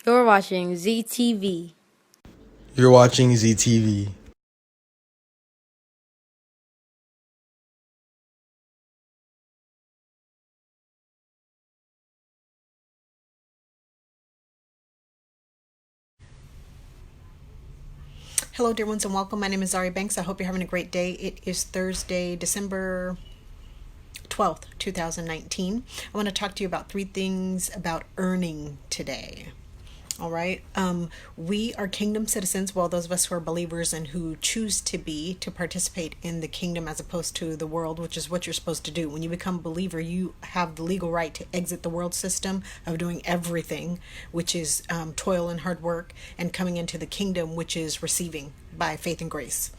You're watching ZTV. You're watching ZTV. Hello, dear ones, and welcome. My name is Zari Banks. I hope you're having a great day. It is Thursday, December 12th, 2019. I want to talk to you about three things about earning today. All right. We are kingdom citizens. Well, those of us who are believers and who choose to participate in the kingdom as opposed to the world, which is what you're supposed to do. When you become a believer, you have the legal right to exit the world system of doing everything, which is toil and hard work, and coming into the kingdom, which is receiving by faith and grace.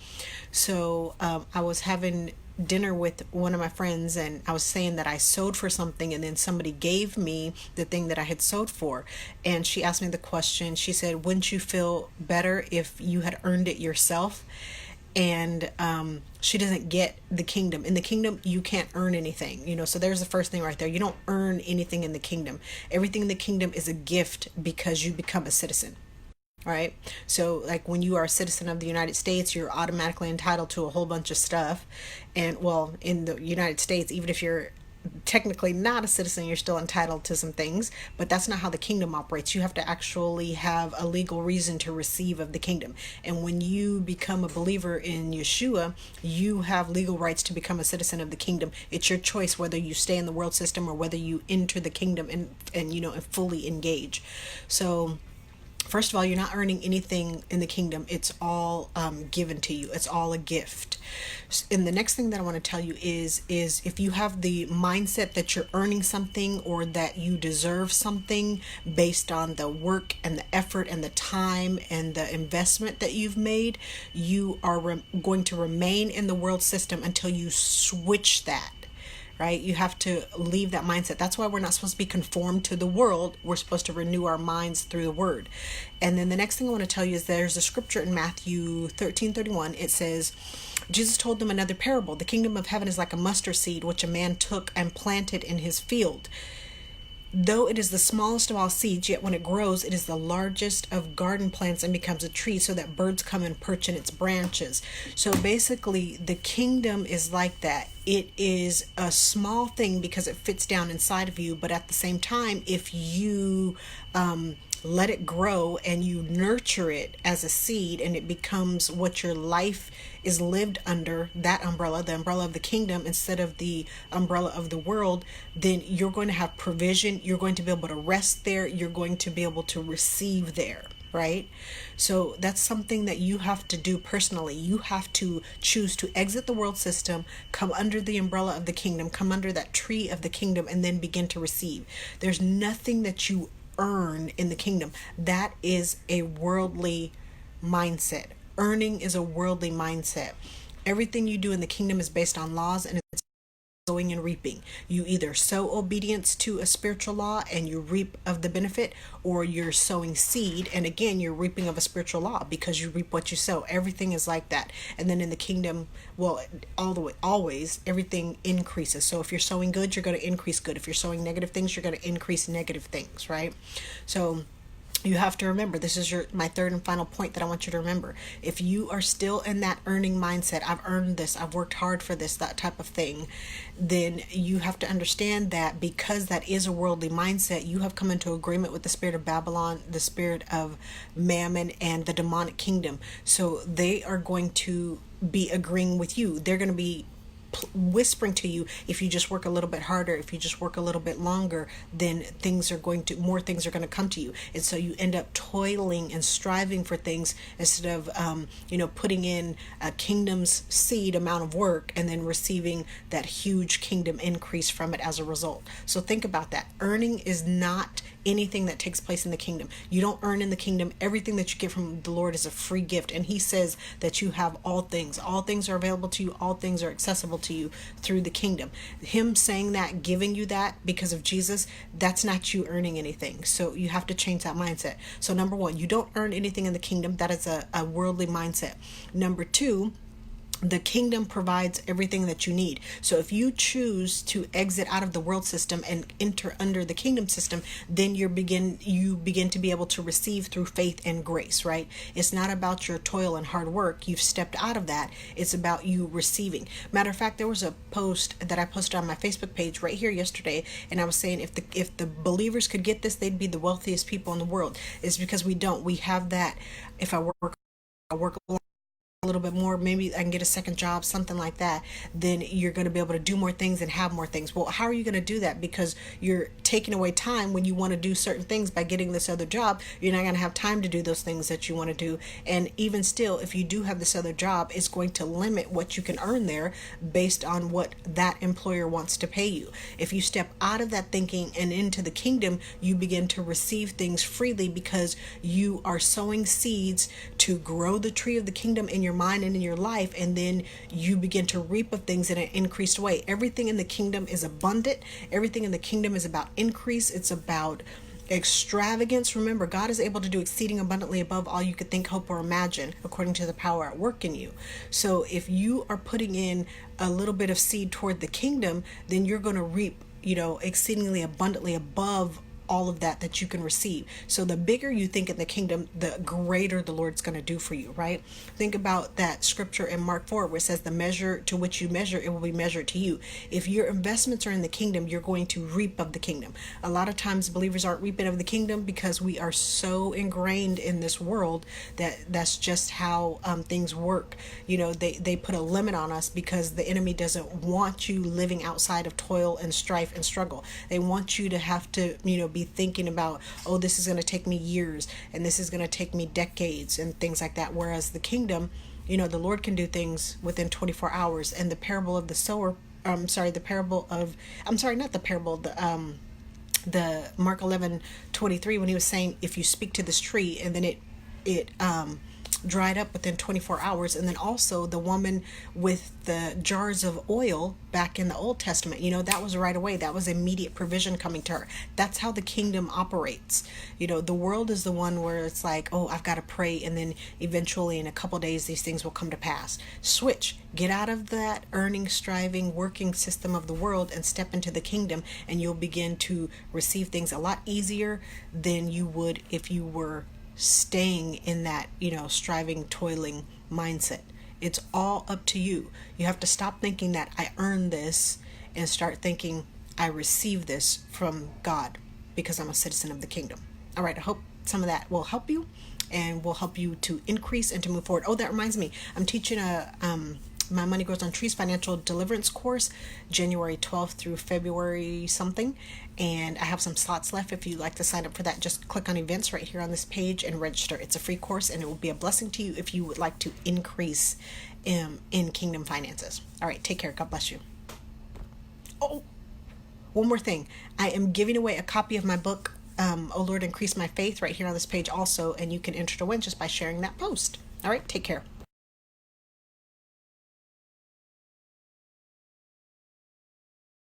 So I was having dinner with one of my friends, and I was saying that I sewed for something, and then somebody gave me the thing that I had sewed for, and she asked me the question. She said, wouldn't you feel better if you had earned it yourself? And she doesn't get the kingdom. In the kingdom, you can't earn anything, so there's the first thing right there. You don't earn anything in the kingdom. Everything in the kingdom is a gift because you become a citizen. All right. So, like, when you are a citizen of the United States, you're automatically entitled to a whole bunch of stuff. And, well, in the United States, even if you're technically not a citizen, you're still entitled to some things. But that's not how the kingdom operates. You have to actually have a legal reason to receive of the kingdom. And when you become a believer in Yeshua, you have legal rights to become a citizen of the kingdom. It's your choice whether you stay in the world system or whether you enter the kingdom and fully engage. So, first of all, you're not earning anything in the kingdom. It's all given to you. It's all a gift. And the next thing that I want to tell you is if you have the mindset that you're earning something or that you deserve something based on the work and the effort and the time and the investment that you've made, you are going to remain in the world system until you switch that. Right? You have to leave that mindset. That's why we're not supposed to be conformed to the world. We're supposed to renew our minds through the word. And then the next thing I want to tell you is there's a scripture in Matthew 13:31. It says, Jesus told them another parable. The kingdom of heaven is like a mustard seed, which a man took and planted in his field. Though it is the smallest of all seeds, yet when it grows, it is the largest of garden plants and becomes a tree so that birds come and perch in its branches. So basically, the kingdom is like that. It is a small thing because it fits down inside of you, but at the same time, if you let it grow and you nurture it as a seed and it becomes what your life is lived under, that umbrella, the umbrella of the kingdom instead of the umbrella of the world, then you're going to have provision. You're going to be able to rest there. You're going to be able to receive there. Right? So that's something that you have to do personally. You have to choose to exit the world system, come under the umbrella of the kingdom, come under that tree of the kingdom, and then begin to receive. There's nothing that you earn in the kingdom. That is a worldly mindset. Earning is a worldly mindset. Everything you do in the kingdom is based on laws, and it's sowing and reaping. You either sow obedience to a spiritual law and you reap of the benefit, or you're sowing seed and again you're reaping of a spiritual law because you reap what you sow. Everything is like that. And then in the kingdom, well, all the way, always, everything increases. So if you're sowing good, you're going to increase good. If you're sowing negative things, you're going to increase negative things, right? So you have to remember, this is my third and final point that I want you to remember. If you are still in that earning mindset, I've earned this, I've worked hard for this, that type of thing, then you have to understand that because that is a worldly mindset, you have come into agreement with the spirit of Babylon, the spirit of Mammon, and the demonic kingdom. So they are going to be agreeing with you. They're going to be whispering to you, if you just work a little bit harder, if you just work a little bit longer, then more things are going to come to you. And so you end up toiling and striving for things instead of putting in a kingdom's seed amount of work and then receiving that huge kingdom increase from it as a result. So think about that. Earning is not anything that takes place in the kingdom. You don't earn in the kingdom. Everything that you get from the Lord is a free gift, and he says that you have all things are available to you, all things are accessible to you through the kingdom. Him saying that, giving you that because of Jesus, that's not you earning anything. So you have to change that mindset. So number one, you don't earn anything in the kingdom. That is a worldly mindset. Number two, The kingdom provides everything that you need. So if you choose to exit out of the world system and enter under the kingdom system, then you begin to be able to receive through faith and grace, right? It's not about your toil and hard work. You've stepped out of that. It's about you receiving. Matter of fact, there was a post that I posted on my Facebook page right here yesterday, and I was saying if the believers could get this, they'd be the wealthiest people in the world. It's because we don't. We have that. If I work a little bit more, maybe I can get a second job, something like that, then you're going to be able to do more things and have more things. Well, how are you going to do that? Because you're taking away time when you want to do certain things by getting this other job. You're not going to have time to do those things that you want to do. And even still, if you do have this other job, it's going to limit what you can earn there based on what that employer wants to pay you. If you step out of that thinking and into the kingdom, you begin to receive things freely because you are sowing seeds to grow the tree of the kingdom in your mind and in your life, and then you begin to reap of things in an increased way. Everything in the kingdom is abundant. Everything in the kingdom is about increase. It's about extravagance. Remember, God is able to do exceeding abundantly above all you could think, hope, or imagine, according to the power at work in you. So if you are putting in a little bit of seed toward the kingdom, then you're going to reap, exceedingly abundantly above all of that you can receive. So the bigger you think in the kingdom, the greater the Lord's going to do for you, right? Think about that scripture in Mark 4 where it says the measure to which you measure, it will be measured to you. If your investments are in the kingdom, you're going to reap of the kingdom. A lot of times believers aren't reaping of the kingdom because we are so ingrained in this world that's just how things work. They put a limit on us because the enemy doesn't want you living outside of toil and strife and struggle. They want you to have to, be thinking about, oh, this is going to take me years and this is going to take me decades and things like that. Whereas the kingdom, the Lord can do things within 24 hours. And the parable of the sower, the parable of, not the parable, the Mark 11:23, when he was saying, if you speak to this tree and then it dried up within 24 hours. And then also the woman with the jars of oil back in the Old Testament, that was right away. That was immediate provision coming to her. That's how the kingdom operates. The world is the one where it's like, oh, I've got to pray, and then eventually in a couple days these things will come to pass. Switch, get out of that earning, striving, working system of the world and step into the kingdom, and you'll begin to receive things a lot easier than you would if you were staying in that, striving, toiling mindset. It's all up to you. You have to stop thinking that I earned this and start thinking I receive this from God because I'm a citizen of the kingdom. All right, I hope some of that will help you and will help you to increase and to move forward. Oh, that reminds me, I'm teaching my Money Grows on Trees financial deliverance course, January 12th through February something. And I have some slots left. If you'd like to sign up for that, just click on events right here on this page and register. It's a free course and it will be a blessing to you if you would like to increase in kingdom finances. All right, take care. God bless you. Oh, one more thing. I am giving away a copy of my book, Oh Lord, Increase My Faith, right here on this page also. And you can enter to win just by sharing that post. All right, take care.